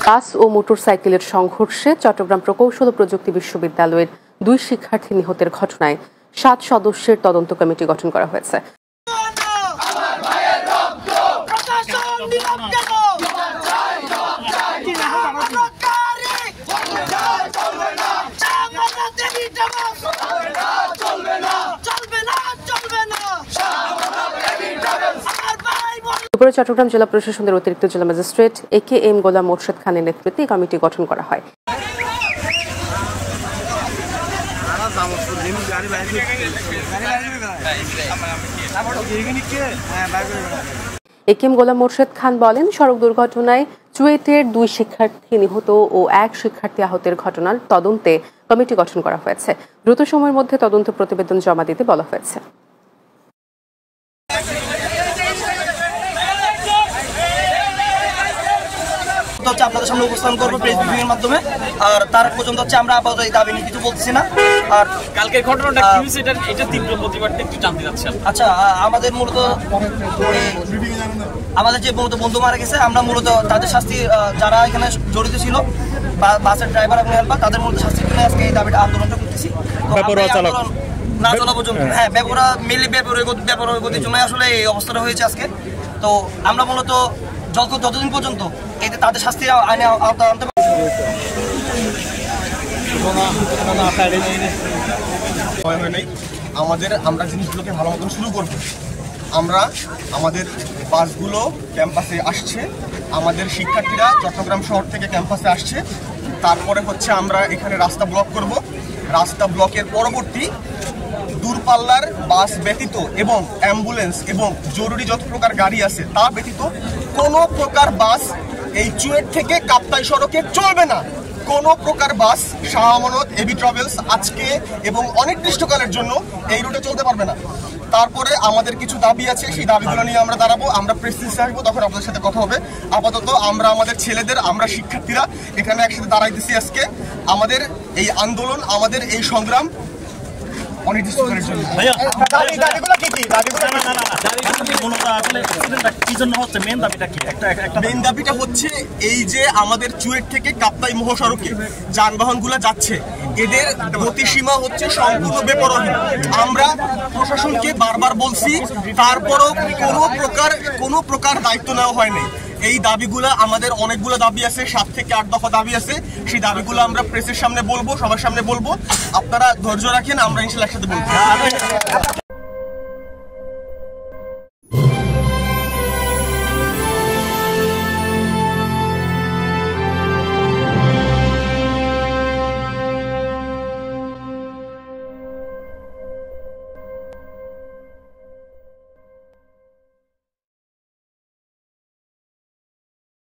বাস ও মোটরসাইকেলের সংঘর্ষে চট্টগ্রাম প্রকৌশল ও প্রযুক্তি বিশ্ববিদ্যালয়ের 2 শিক্ষার্থী নিহতের ঘটনায় 7 সদস্যের তদন্ত কমিটি গঠন করা হয়েছে। দুপুরে চট্টগ্রাম জেলা প্রশাসনের অতিরিক্ত জেলা ম্যাজিস্ট্রেট AKM গোলাম মোর্শেদ খানের নেতৃত্বে এই কমিটি গঠন করা হয়। AKM গোলাম মোর্শেদ খান বলেন, সড়ক দুর্ঘটনায় চুয়েটের 2 শিক্ষার্থী নিহত ও 1 শিক্ষার্থী আহতের ঘটনার তদন্তে কমিটি গঠন করা হয়েছে। দ্রুত সময়ের মধ্যে তদন্ত প্রতিবেদন জমা দিতে বলা হয়েছে। আপনাদের সামনে উপস্থাপন করবো প্রেস ব্রিফিং এর মাধ্যমে। আর তার পর্যন্ত আমরা আপাতত এই দাবি নিয়ে কিছু বলতেছি না। আর কালকের ঘটনাটা কি হয়েছে এটা তীব্র প্রতিবাদটা একটু জানতে চাচ্ছি। আচ্ছা, আমাদের মূলত যে বন্ধু মারা গেছে, আমরা মূলত তাদের শাস্তি, যারা এখানে জড়িত ছিল বাসের ড্রাইভার এবং হেল্পার, তাদের মূলত শাস্তির জন্য আজকে এই দাবিটা আন্দোলনটা করতেছি। না চলা পর্যন্ত বেপরোয়া গতির জন্য আসলে এই অবস্থাটা হয়েছে আজকে। তো আমরা মূলত যতদিন পর্যন্ত এতে তাদের শাস্তি আইনে আওতায় আনতে আমরা জিনিসগুলোকে ভালো মতন শুরু করব। আমাদের বাসগুলো ক্যাম্পাসে আসছে, আমাদের শিক্ষার্থীরা চট্টগ্রাম শহর থেকে ক্যাম্পাসে আসছে। তারপরে আমরা এখানে রাস্তা ব্লক করব। রাস্তা ব্লকের পরবর্তী দূরপাল্লার বাস ব্যতীত এবং অ্যাম্বুলেন্স এবং জরুরি যত প্রকার গাড়ি আছে তা ব্যতীত কোনো প্রকার বাস এই চুয়েট থেকে কাপ্তাই সড়কে চলবে না। কোনো প্রকার বাস শাহ আমানত, এবি ট্রাভেলস আজকে এবং অনির্দিষ্টকালের জন্য এই রুটে চলতে পারবে না। তারপরে আমাদের কিছু দাবি আছে, সেই দাবিগুলো নিয়ে আমরা দাঁড়াবো। আমরা প্রেস রিলিজে আসবো, তখন আপনাদের সাথে কথা হবে। আপাতত আমাদের ছেলেদের, আমরা শিক্ষার্থীরা এখানে একসাথে দাঁড়াইতেছি। আজকে আমাদের এই আন্দোলন, আমাদের এই সংগ্রাম অনির্দিষ্টকালের জন্য। মেইন দাবিটা হচ্ছে এই যে আমাদের চুয়েট থেকে কাপ্তাই মহাসড়কে যানবাহনগুলো যাচ্ছে, এদের গতিসীমা হচ্ছে সম্পূর্ণ বেপরোয়া। আমরা প্রশাসনকে বারবার বলছি, তারপরও কোনো প্রকার দায়িত্ব নেওয়া হয়নি। এই দাবিগুলো, আমাদের অনেকগুলো দাবি আছে, 7 থেকে 8 দফা দাবি আছে। সেই দাবিগুলো আমরা প্রেসের সামনে বলবো, সবার সামনে বলবো। আপনারা ধৈর্য রাখেন, আমরা ইনশাআল্লাহ একসাথে বলবো।